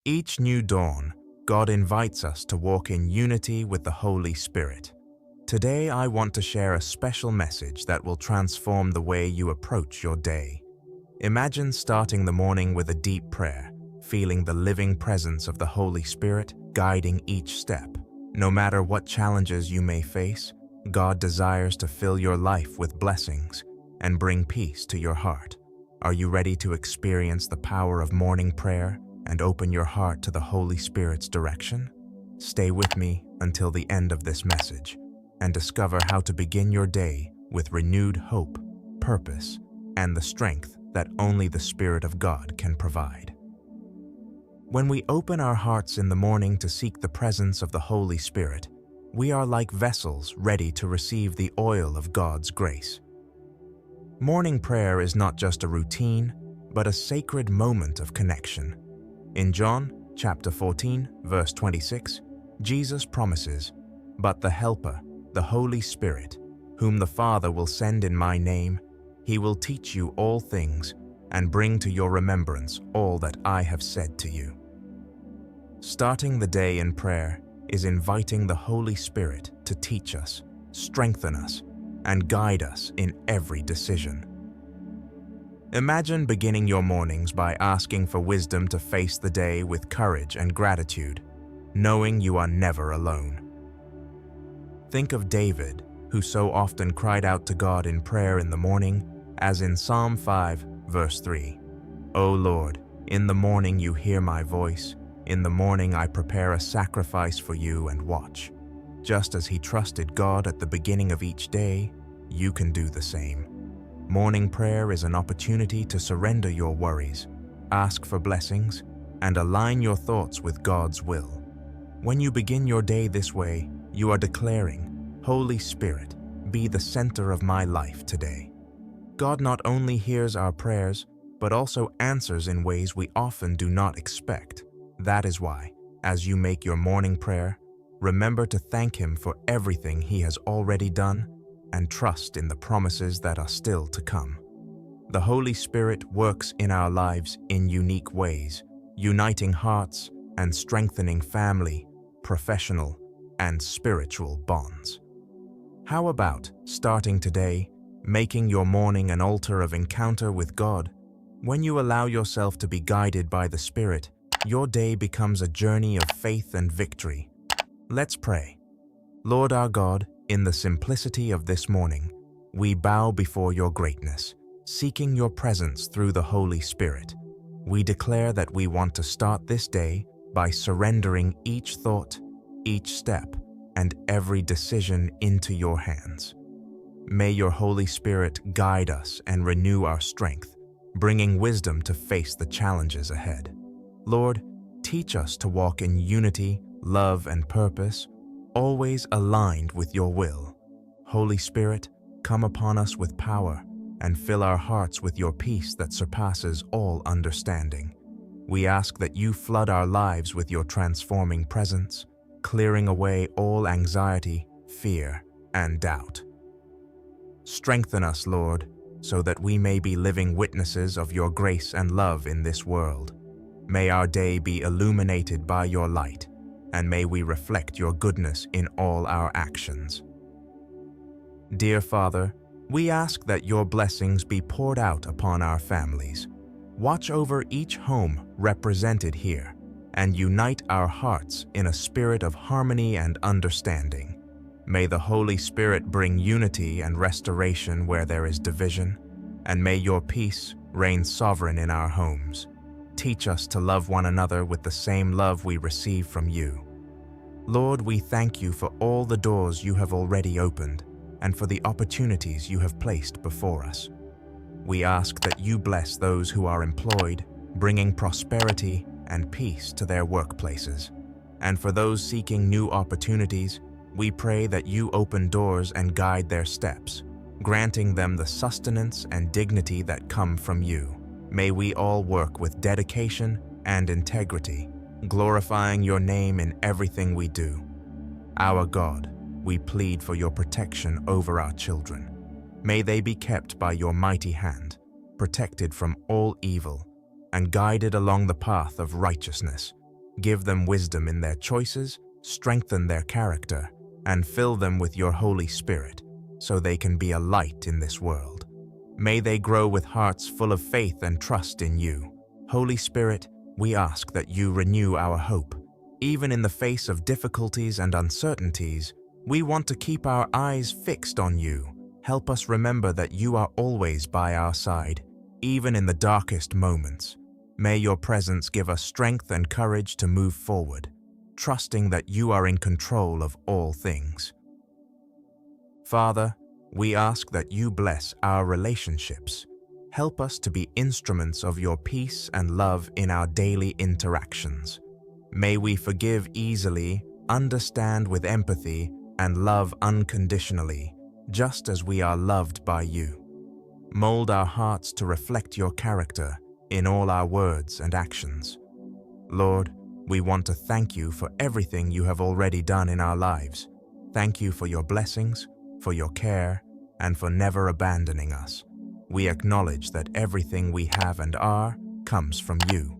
Each new dawn, God invites us to walk in unity with the Holy Spirit. Today, I want to share a special message that will transform the way you approach your day. Imagine starting the morning with a deep prayer, feeling the living presence of the Holy Spirit guiding each step. No matter what challenges you may face, God desires to fill your life with blessings and bring peace to your heart. Are you ready to experience the power of morning prayer and open your heart to the Holy Spirit's direction? Stay with me until the end of this message and discover how to begin your day with renewed hope, purpose, and the strength that only the Spirit of God can provide. When we open our hearts in the morning to seek the presence of the Holy Spirit, we are like vessels ready to receive the oil of God's grace. Morning prayer is not just a routine, but a sacred moment of connection. In John chapter 14, verse 26, Jesus promises, "But the Helper, the Holy Spirit, whom the Father will send in my name, he will teach you all things and bring to your remembrance all that I have said to you." Starting the day in prayer is inviting the Holy Spirit to teach us, strengthen us, and guide us in every decision. Imagine beginning your mornings by asking for wisdom to face the day with courage and gratitude, knowing you are never alone. Think of David, who so often cried out to God in prayer in the morning, as in Psalm 5, verse 3. "O Lord, in the morning you hear my voice. In the morning I prepare a sacrifice for you and watch." Just as he trusted God at the beginning of each day, you can do the same. Morning prayer is an opportunity to surrender your worries, ask for blessings, and align your thoughts with God's will. When you begin your day this way, you are declaring, "Holy Spirit, be the center of my life today." God not only hears our prayers, but also answers in ways we often do not expect. That is why, as you make your morning prayer, remember to thank Him for everything He has already done and trust in the promises that are still to come. The Holy Spirit works in our lives in unique ways, uniting hearts and strengthening family, professional, and spiritual bonds. How about starting today, making your morning an altar of encounter with God? When you allow yourself to be guided by the Spirit, your day becomes a journey of faith and victory. Let's pray. Lord our God, in the simplicity of this morning, we bow before your greatness, seeking your presence through the Holy Spirit. We declare that we want to start this day by surrendering each thought, each step, and every decision into your hands. May your Holy Spirit guide us and renew our strength, bringing wisdom to face the challenges ahead. Lord, teach us to walk in unity, love, and purpose, always aligned with your will. Holy Spirit, come upon us with power and fill our hearts with your peace that surpasses all understanding. We ask that you flood our lives with your transforming presence, clearing away all anxiety, fear, and doubt. Strengthen us, Lord, so that we may be living witnesses of your grace and love in this world. May our day be illuminated by your light, and may we reflect your goodness in all our actions. Dear Father, we ask that your blessings be poured out upon our families. Watch over each home represented here, and unite our hearts in a spirit of harmony and understanding. May the Holy Spirit bring unity and restoration where there is division, and may your peace reign sovereign in our homes. Teach us to love one another with the same love we receive from you. Lord, we thank you for all the doors you have already opened and for the opportunities you have placed before us. We ask that you bless those who are employed, bringing prosperity and peace to their workplaces. And for those seeking new opportunities, we pray that you open doors and guide their steps, granting them the sustenance and dignity that come from you. May we all work with dedication and integrity, glorifying your name in everything we do. Our God, we plead for your protection over our children. May they be kept by your mighty hand, protected from all evil, and guided along the path of righteousness. Give them wisdom in their choices, strengthen their character, and fill them with your Holy Spirit, so they can be a light in this world. May they grow with hearts full of faith and trust in you. Holy Spirit, we ask that you renew our hope. Even in the face of difficulties and uncertainties, we want to keep our eyes fixed on you. Help us remember that you are always by our side, even in the darkest moments. May your presence give us strength and courage to move forward, trusting that you are in control of all things. Father, we ask that you bless our relationships. Help us to be instruments of your peace and love in our daily interactions. May we forgive easily, understand with empathy, and love unconditionally, just as we are loved by you. Mold our hearts to reflect your character in all our words and actions. Lord, we want to thank you for everything you have already done in our lives. Thank you for your blessings, for your care, and for never abandoning us. We acknowledge that everything we have and are comes from you.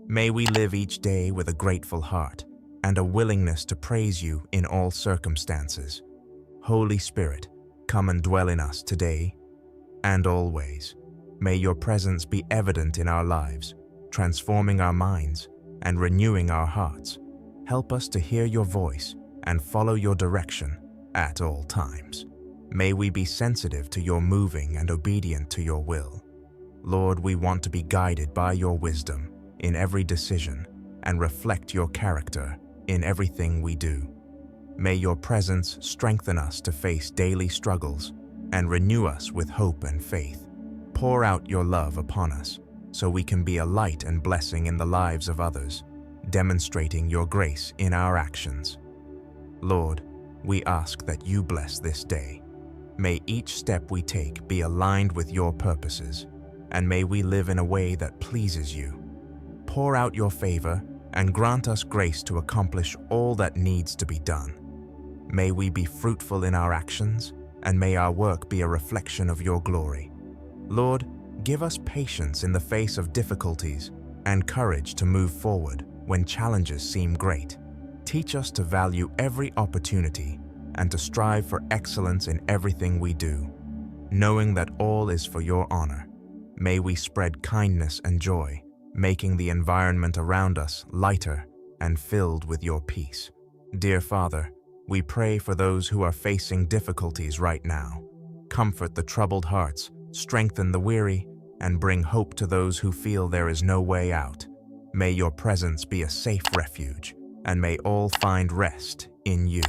May we live each day with a grateful heart and a willingness to praise you in all circumstances. Holy Spirit, come and dwell in us today and always. May your presence be evident in our lives, transforming our minds and renewing our hearts. Help us to hear your voice and follow your direction at all times. May we be sensitive to your moving and obedient to your will. Lord, we want to be guided by your wisdom in every decision and reflect your character in everything we do. May your presence strengthen us to face daily struggles and renew us with hope and faith. Pour out your love upon us so we can be a light and blessing in the lives of others, demonstrating your grace in our actions. Lord, we ask that you bless this day. May each step we take be aligned with your purposes, and may we live in a way that pleases you. Pour out your favor and grant us grace to accomplish all that needs to be done. May we be fruitful in our actions, and may our work be a reflection of your glory. Lord, give us patience in the face of difficulties and courage to move forward when challenges seem great. Teach us to value every opportunity and to strive for excellence in everything we do, knowing that all is for your honor. May we spread kindness and joy, making the environment around us lighter and filled with your peace. Dear Father, we pray for those who are facing difficulties right now. Comfort the troubled hearts, strengthen the weary, and bring hope to those who feel there is no way out. May your presence be a safe refuge, and may all find rest in you.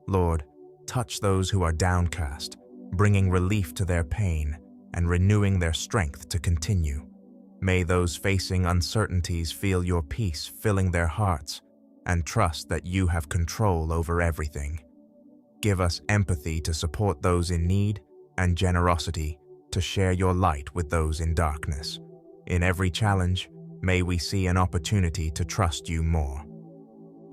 Lord, touch those who are downcast, bringing relief to their pain and renewing their strength to continue. May those facing uncertainties feel your peace filling their hearts and trust that you have control over everything. Give us empathy to support those in need and generosity to share your light with those in darkness. In every challenge, may we see an opportunity to trust you more.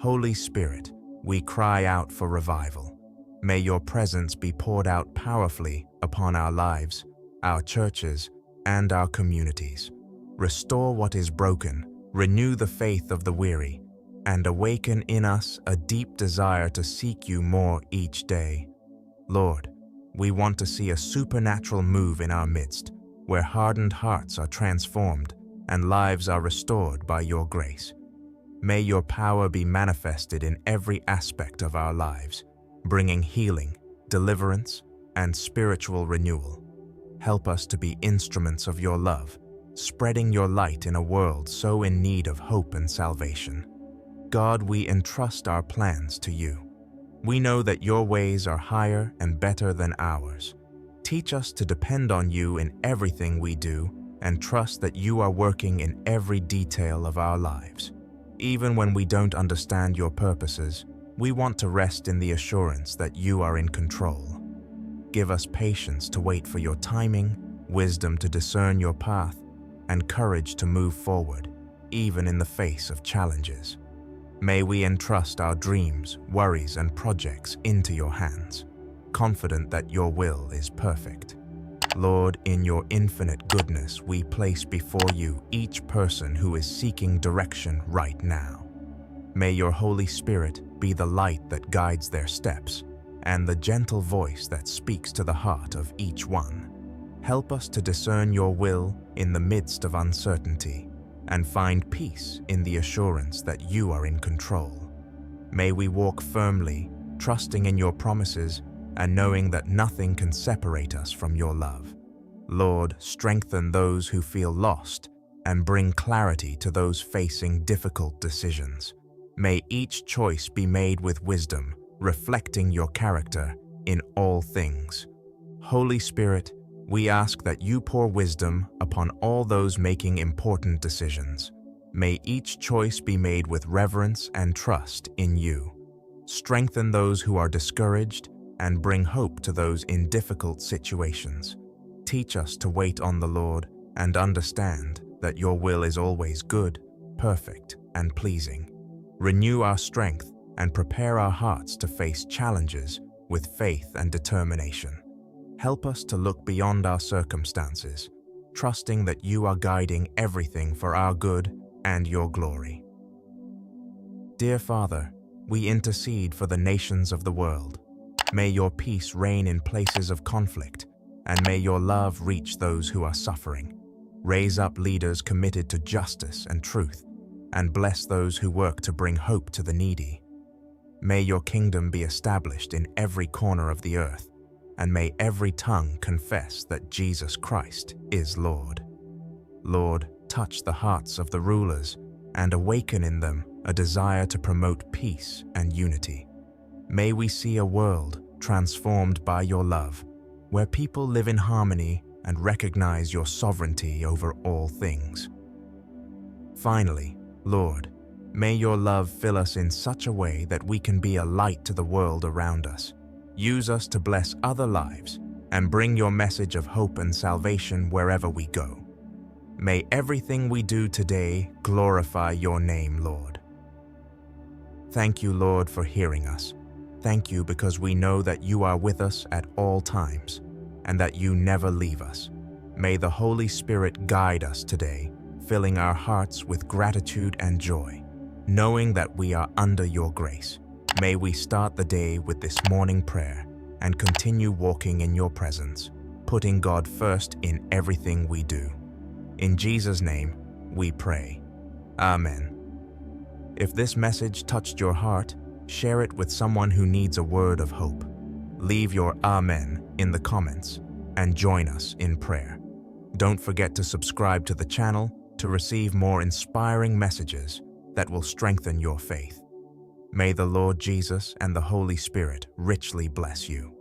Holy Spirit, we cry out for revival. May your presence be poured out powerfully upon our lives, our churches, and our communities. Restore what is broken, renew the faith of the weary, and awaken in us a deep desire to seek you more each day. Lord, we want to see a supernatural move in our midst, where hardened hearts are transformed and lives are restored by your grace. May your power be manifested in every aspect of our lives, bringing healing, deliverance, and spiritual renewal. Help us to be instruments of your love, spreading your light in a world so in need of hope and salvation. God, we entrust our plans to you. We know that your ways are higher and better than ours. Teach us to depend on you in everything we do and trust that you are working in every detail of our lives. Even when we don't understand your purposes, we want to rest in the assurance that you are in control. Give us patience to wait for your timing, wisdom to discern your path, and courage to move forward, even in the face of challenges. May we entrust our dreams, worries, and projects into your hands, confident that your will is perfect. Lord, in your infinite goodness, we place before you each person who is seeking direction right now. May your Holy Spirit be the light that guides their steps and the gentle voice that speaks to the heart of each one. Help us to discern your will in the midst of uncertainty and find peace in the assurance that you are in control. May we walk firmly, trusting in your promises and knowing that nothing can separate us from your love. Lord, strengthen those who feel lost and bring clarity to those facing difficult decisions. May each choice be made with wisdom, reflecting your character in all things. Holy Spirit, we ask that you pour wisdom upon all those making important decisions. May each choice be made with reverence and trust in you. Strengthen those who are discouraged and bring hope to those in difficult situations. Teach us to wait on the Lord and understand that your will is always good, perfect, and pleasing. Renew our strength and prepare our hearts to face challenges with faith and determination. Help us to look beyond our circumstances, trusting that you are guiding everything for our good and your glory. Dear Father, we intercede for the nations of the world. May your peace reign in places of conflict, and may your love reach those who are suffering. Raise up leaders committed to justice and truth, and bless those who work to bring hope to the needy. May your kingdom be established in every corner of the earth, and may every tongue confess that Jesus Christ is Lord. Lord, touch the hearts of the rulers and awaken in them a desire to promote peace and unity. May we see a world transformed by your love, where people live in harmony and recognize your sovereignty over all things. Finally, Lord, may your love fill us in such a way that we can be a light to the world around us. Use us to bless other lives and bring your message of hope and salvation wherever we go. May everything we do today glorify your name, Lord. Thank you, Lord, for hearing us. Thank you because we know that you are with us at all times and that you never leave us. May the Holy Spirit guide us today, filling our hearts with gratitude and joy, knowing that we are under your grace. May we start the day with this morning prayer and continue walking in your presence, putting God first in everything we do. In Jesus' name, we pray. Amen. If this message touched your heart, share it with someone who needs a word of hope. Leave your Amen in the comments and join us in prayer. Don't forget to subscribe to the channel to receive more inspiring messages that will strengthen your faith. May the Lord Jesus and the Holy Spirit richly bless you.